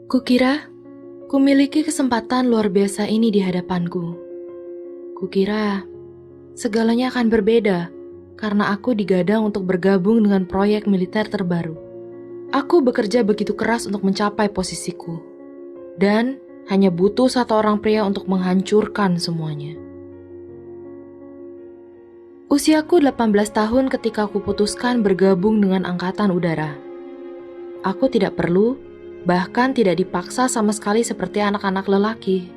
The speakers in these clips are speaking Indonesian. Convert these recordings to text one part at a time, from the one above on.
Kukira, kumiliki kesempatan luar biasa ini di hadapanku. Kukira, segalanya akan berbeda karena aku digadang untuk bergabung dengan proyek militer terbaru. Aku bekerja begitu keras untuk mencapai posisiku. Dan hanya butuh satu orang pria untuk menghancurkan semuanya. Usiaku 18 tahun ketika aku putuskan bergabung dengan Angkatan Udara. Aku tidak perlu, bahkan tidak dipaksa sama sekali seperti anak-anak lelaki.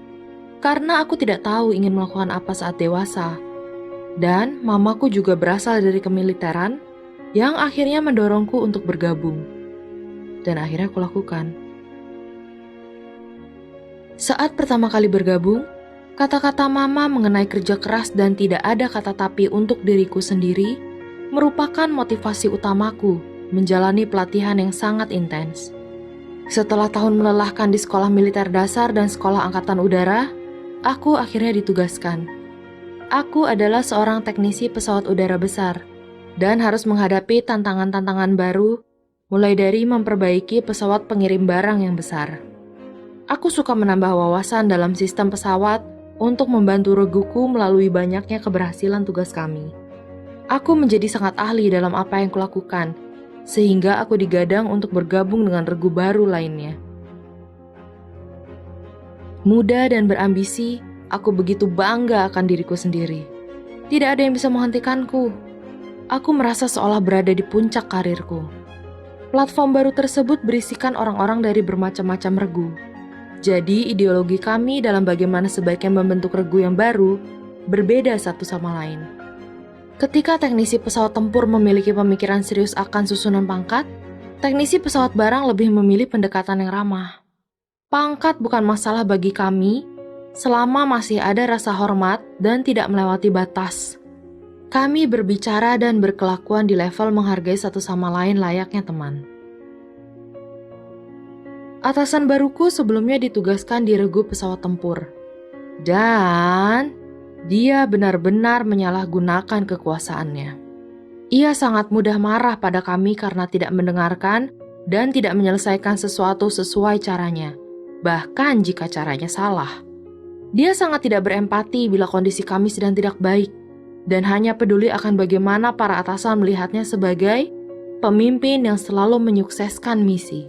Karena aku tidak tahu ingin melakukan apa saat dewasa. Dan mamaku juga berasal dari kemiliteran yang akhirnya mendorongku untuk bergabung. Dan akhirnya aku lakukan. Saat pertama kali bergabung, kata-kata mama mengenai kerja keras dan tidak ada kata tapi untuk diriku sendiri merupakan motivasi utamaku menjalani pelatihan yang sangat intens. Setelah tahun melelahkan di sekolah militer dasar dan sekolah angkatan udara, aku akhirnya ditugaskan. Aku adalah seorang teknisi pesawat udara besar dan harus menghadapi tantangan-tantangan baru, mulai dari memperbaiki pesawat pengirim barang yang besar. Aku suka menambah wawasan dalam sistem pesawat untuk membantu reguku melalui banyaknya keberhasilan tugas kami. Aku menjadi sangat ahli dalam apa yang kulakukan, sehingga aku digadang untuk bergabung dengan regu baru lainnya. Muda dan berambisi, aku begitu bangga akan diriku sendiri. Tidak ada yang bisa menghentikanku. Aku merasa seolah berada di puncak karirku. Platform baru tersebut berisikan orang-orang dari bermacam-macam regu. Jadi ideologi kami dalam bagaimana sebaiknya membentuk regu yang baru berbeda satu sama lain. Ketika teknisi pesawat tempur memiliki pemikiran serius akan susunan pangkat, teknisi pesawat barang lebih memilih pendekatan yang ramah. Pangkat bukan masalah bagi kami selama masih ada rasa hormat dan tidak melewati batas. Kami berbicara dan berkelakuan di level menghargai satu sama lain layaknya teman. Atasan baruku sebelumnya ditugaskan di regu pesawat tempur. Dan dia benar-benar menyalahgunakan kekuasaannya. Ia sangat mudah marah pada kami karena tidak mendengarkan dan tidak menyelesaikan sesuatu sesuai caranya, bahkan jika caranya salah. Dia sangat tidak berempati bila kondisi kami sedang tidak baik, dan hanya peduli akan bagaimana para atasan melihatnya sebagai pemimpin yang selalu menyukseskan misi.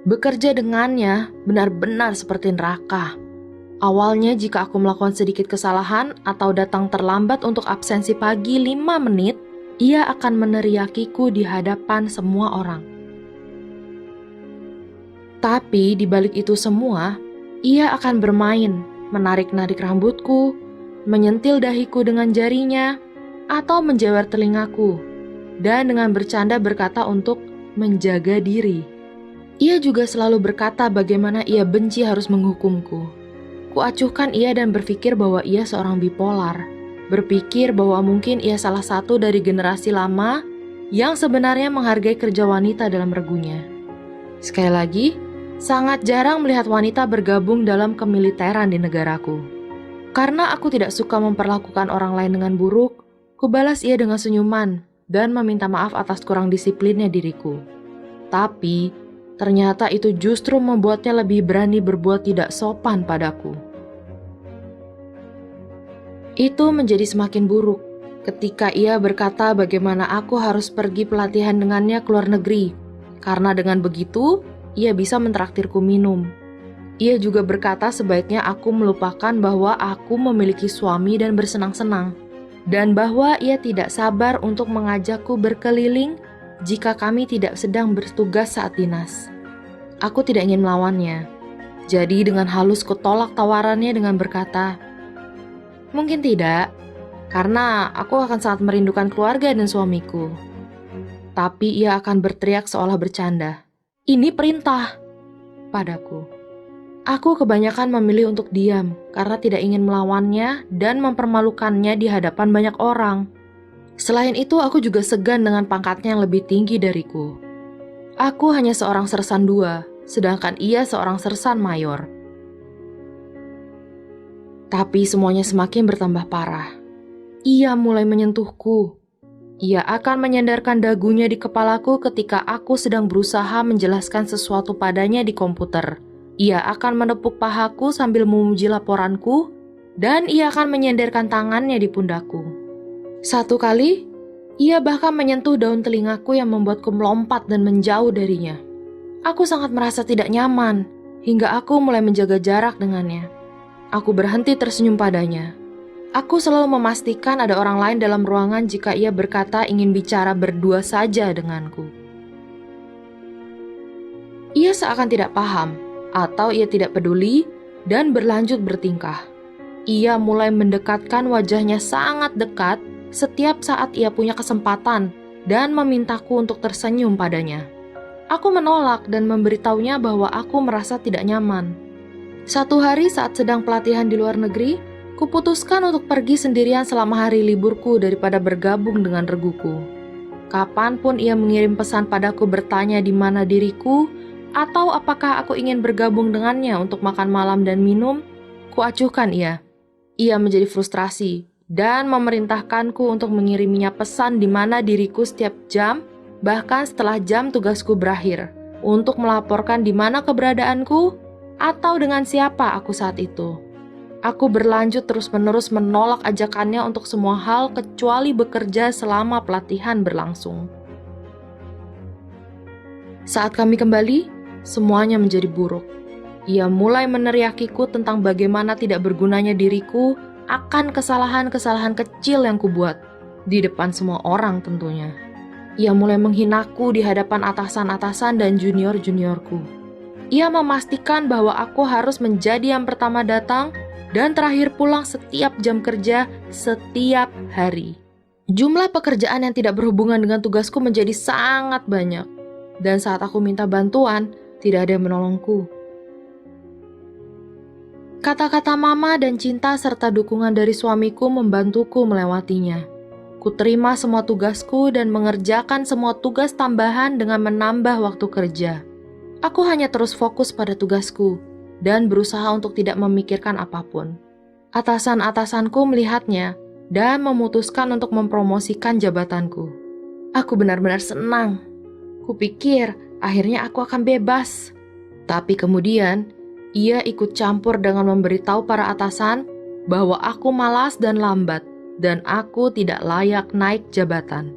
Bekerja dengannya benar-benar seperti neraka. Awalnya jika aku melakukan sedikit kesalahan atau datang terlambat untuk absensi pagi 5 menit, ia akan meneriakiku di hadapan semua orang. Tapi di balik itu semua, ia akan bermain, menarik-narik rambutku, menyentil dahiku dengan jarinya, atau menjewer telingaku, dan dengan bercanda berkata untuk menjaga diri. Ia juga selalu berkata bagaimana ia benci harus menghukumku. Kuacuhkan ia dan berpikir bahwa ia seorang bipolar. Berpikir bahwa mungkin ia salah satu dari generasi lama yang sebenarnya menghargai kerja wanita dalam regunya. Sekali lagi, sangat jarang melihat wanita bergabung dalam kemiliteran di negaraku. Karena aku tidak suka memperlakukan orang lain dengan buruk, kubalas ia dengan senyuman dan meminta maaf atas kurang disiplinnya diriku. Tapi ternyata itu justru membuatnya lebih berani berbuat tidak sopan padaku. Itu menjadi semakin buruk ketika ia berkata bagaimana aku harus pergi pelatihan dengannya ke luar negeri, karena dengan begitu ia bisa mentraktirku minum. Ia juga berkata sebaiknya aku melupakan bahwa aku memiliki suami dan bersenang-senang, dan bahwa ia tidak sabar untuk mengajakku berkeliling jika kami tidak sedang bertugas saat dinas. Aku tidak ingin melawannya. Jadi dengan halus kutolak tawarannya dengan berkata, "Mungkin tidak, karena aku akan sangat merindukan keluarga dan suamiku." Tapi ia akan berteriak seolah bercanda, "Ini perintah," padaku. Aku kebanyakan memilih untuk diam karena tidak ingin melawannya dan mempermalukannya di hadapan banyak orang. Selain itu, aku juga segan dengan pangkatnya yang lebih tinggi dariku. Aku hanya seorang sersan 2, sedangkan ia seorang sersan mayor. Tapi semuanya semakin bertambah parah. Ia mulai menyentuhku. Ia akan menyandarkan dagunya di kepalaku ketika aku sedang berusaha menjelaskan sesuatu padanya di komputer. Ia akan menepuk pahaku sambil memuji laporanku, dan ia akan menyenderkan tangannya di pundakku. Satu kali, ia bahkan menyentuh daun telingaku yang membuatku melompat dan menjauh darinya. Aku sangat merasa tidak nyaman, hingga aku mulai menjaga jarak dengannya. Aku berhenti tersenyum padanya. Aku selalu memastikan ada orang lain dalam ruangan jika ia berkata ingin bicara berdua saja denganku. Ia seakan tidak paham, atau ia tidak peduli, dan berlanjut bertingkah. Ia mulai mendekatkan wajahnya sangat dekat setiap saat ia punya kesempatan dan memintaku untuk tersenyum padanya. Aku menolak dan memberitahunya bahwa aku merasa tidak nyaman. Satu hari saat sedang pelatihan di luar negeri, kuputuskan untuk pergi sendirian selama hari liburku daripada bergabung dengan reguku. Kapanpun ia mengirim pesan padaku bertanya di mana diriku, atau apakah aku ingin bergabung dengannya untuk makan malam dan minum, kuacuhkan ia. Ia menjadi frustrasi dan memerintahkanku untuk mengiriminya pesan di mana diriku setiap jam, bahkan setelah jam tugasku berakhir, untuk melaporkan di mana keberadaanku atau dengan siapa aku saat itu. Aku berlanjut terus-menerus menolak ajakannya untuk semua hal kecuali bekerja selama pelatihan berlangsung. Saat kami kembali, semuanya menjadi buruk. Ia mulai meneriakiku tentang bagaimana tidak bergunanya diriku akan kesalahan-kesalahan kecil yang kubuat, di depan semua orang tentunya. Ia mulai menghinaku di hadapan atasan-atasan dan junior-juniorku. Ia memastikan bahwa aku harus menjadi yang pertama datang dan terakhir pulang setiap jam kerja setiap hari. Jumlah pekerjaan yang tidak berhubungan dengan tugasku menjadi sangat banyak. Dan saat aku minta bantuan, tidak ada yang menolongku. Kata-kata mama dan cinta serta dukungan dari suamiku membantuku melewatinya. Kuterima semua tugasku dan mengerjakan semua tugas tambahan dengan menambah waktu kerja. Aku hanya terus fokus pada tugasku dan berusaha untuk tidak memikirkan apapun. Atasan-atasanku melihatnya dan memutuskan untuk mempromosikan jabatanku. Aku benar-benar senang. Kupikir akhirnya aku akan bebas. Tapi kemudian, ia ikut campur dengan memberitahu para atasan bahwa aku malas dan lambat dan aku tidak layak naik jabatan.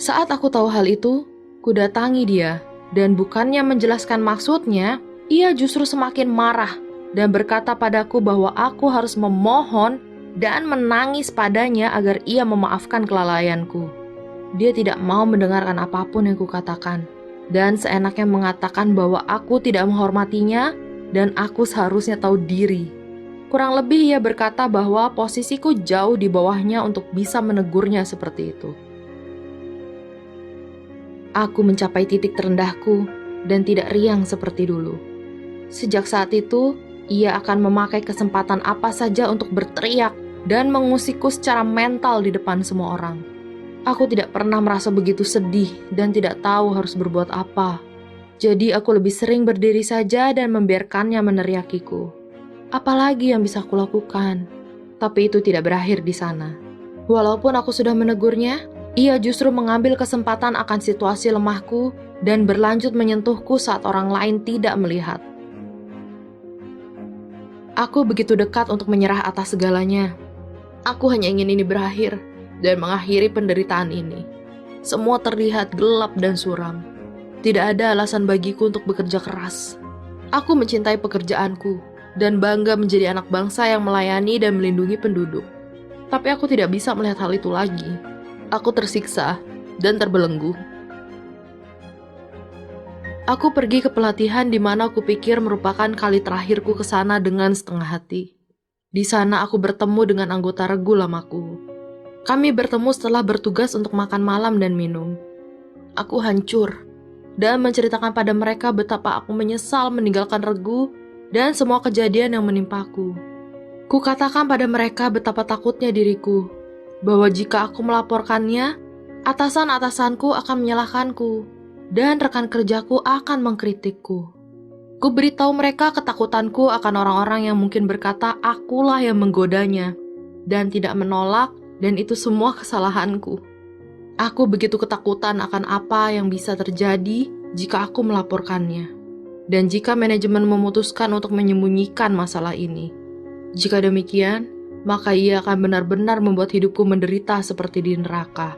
Saat aku tahu hal itu, kudatangi dia dan bukannya menjelaskan maksudnya, ia justru semakin marah dan berkata padaku bahwa aku harus memohon dan menangis padanya agar ia memaafkan kelalaianku. Dia tidak mau mendengarkan apapun yang kukatakan, dan seenaknya mengatakan bahwa aku tidak menghormatinya dan aku seharusnya tahu diri. Kurang lebih ia berkata bahwa posisiku jauh di bawahnya untuk bisa menegurnya seperti itu. Aku mencapai titik terendahku dan tidak riang seperti dulu. Sejak saat itu, ia akan memakai kesempatan apa saja untuk berteriak dan mengusikku secara mental di depan semua orang. Aku tidak pernah merasa begitu sedih dan tidak tahu harus berbuat apa. Jadi aku lebih sering berdiri saja dan membiarkannya meneriakiku. Apalagi yang bisa aku lakukan? Tapi itu tidak berakhir di sana. Walaupun aku sudah menegurnya, ia justru mengambil kesempatan akan situasi lemahku dan berlanjut menyentuhku saat orang lain tidak melihat. Aku begitu dekat untuk menyerah atas segalanya. Aku hanya ingin ini berakhir dan mengakhiri penderitaan ini. Semua terlihat gelap dan suram. Tidak ada alasan bagiku untuk bekerja keras. Aku mencintai pekerjaanku dan bangga menjadi anak bangsa yang melayani dan melindungi penduduk. Tapi aku tidak bisa melihat hal itu lagi. Aku tersiksa dan terbelenggu. Aku pergi ke pelatihan di mana aku pikir merupakan kali terakhirku ke sana dengan setengah hati. Di sana aku bertemu dengan anggota regu lamaku. Kami bertemu setelah bertugas untuk makan malam dan minum. Aku hancur dan menceritakan pada mereka betapa aku menyesal meninggalkan regu dan semua kejadian yang menimpaku. Kukatakan pada mereka betapa takutnya diriku, bahwa jika aku melaporkannya, atasan-atasanku akan menyalahkanku dan rekan kerjaku akan mengkritikku. Ku beritahu mereka ketakutanku akan orang-orang yang mungkin berkata akulah yang menggodanya dan tidak menolak. Dan itu semua kesalahanku. Aku begitu ketakutan akan apa yang bisa terjadi jika aku melaporkannya. Dan jika manajemen memutuskan untuk menyembunyikan masalah ini, jika demikian, maka ia akan benar-benar membuat hidupku menderita seperti di neraka.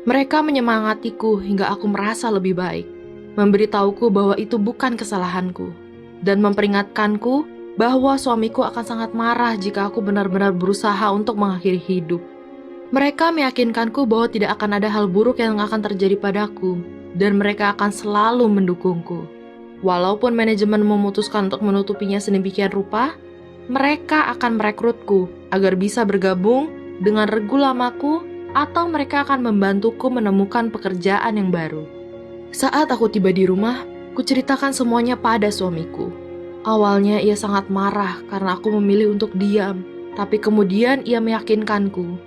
Mereka menyemangatiku hingga aku merasa lebih baik, memberitahuku bahwa itu bukan kesalahanku, dan memperingatkanku bahwa suamiku akan sangat marah jika aku benar-benar berusaha untuk mengakhiri hidup. Mereka meyakinkanku bahwa tidak akan ada hal buruk yang akan terjadi padaku, dan mereka akan selalu mendukungku. Walaupun manajemen memutuskan untuk menutupinya sedemikian rupa, mereka akan merekrutku agar bisa bergabung dengan regu lamaku, atau mereka akan membantuku menemukan pekerjaan yang baru. Saat aku tiba di rumah, kuceritakan semuanya pada suamiku. Awalnya ia sangat marah karena aku memilih untuk diam, tapi kemudian ia meyakinkanku,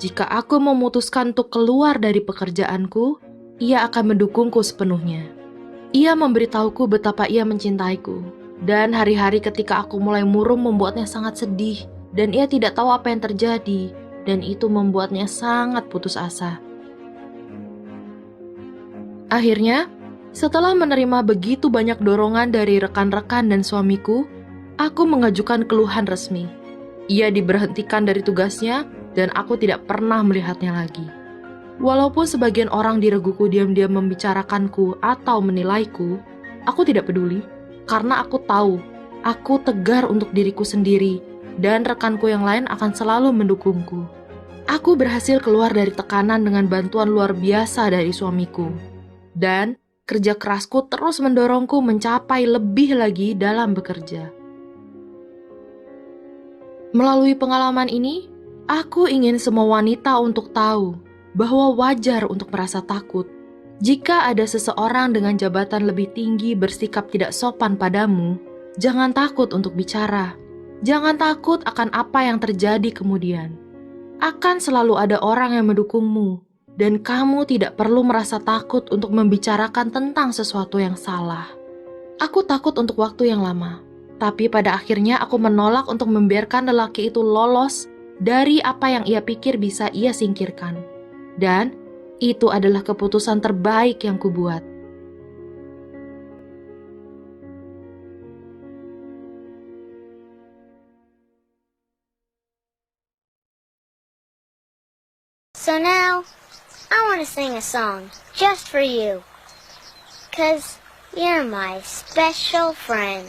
jika aku memutuskan untuk keluar dari pekerjaanku, ia akan mendukungku sepenuhnya. Ia memberitahuku betapa ia mencintaiku, dan hari-hari ketika aku mulai murung membuatnya sangat sedih, dan ia tidak tahu apa yang terjadi, dan itu membuatnya sangat putus asa. Akhirnya, setelah menerima begitu banyak dorongan dari rekan-rekan dan suamiku, aku mengajukan keluhan resmi. Ia diberhentikan dari tugasnya, dan aku tidak pernah melihatnya lagi. Walaupun sebagian orang di reguku diam-diam membicarakanku atau menilaiku, aku tidak peduli, karena aku tahu aku tegar untuk diriku sendiri, dan rekanku yang lain akan selalu mendukungku. Aku berhasil keluar dari tekanan dengan bantuan luar biasa dari suamiku, dan kerja kerasku terus mendorongku mencapai lebih lagi dalam bekerja. Melalui pengalaman ini, aku ingin semua wanita untuk tahu bahwa wajar untuk merasa takut. Jika ada seseorang dengan jabatan lebih tinggi bersikap tidak sopan padamu, jangan takut untuk bicara. Jangan takut akan apa yang terjadi kemudian. Akan selalu ada orang yang mendukungmu, dan kamu tidak perlu merasa takut untuk membicarakan tentang sesuatu yang salah. Aku takut untuk waktu yang lama, tapi pada akhirnya aku menolak untuk membiarkan lelaki itu lolos dari apa yang ia pikir bisa ia singkirkan. Dan itu adalah keputusan terbaik yang kubuat. So now, I want to sing a song just for you, 'cause you're my special friend.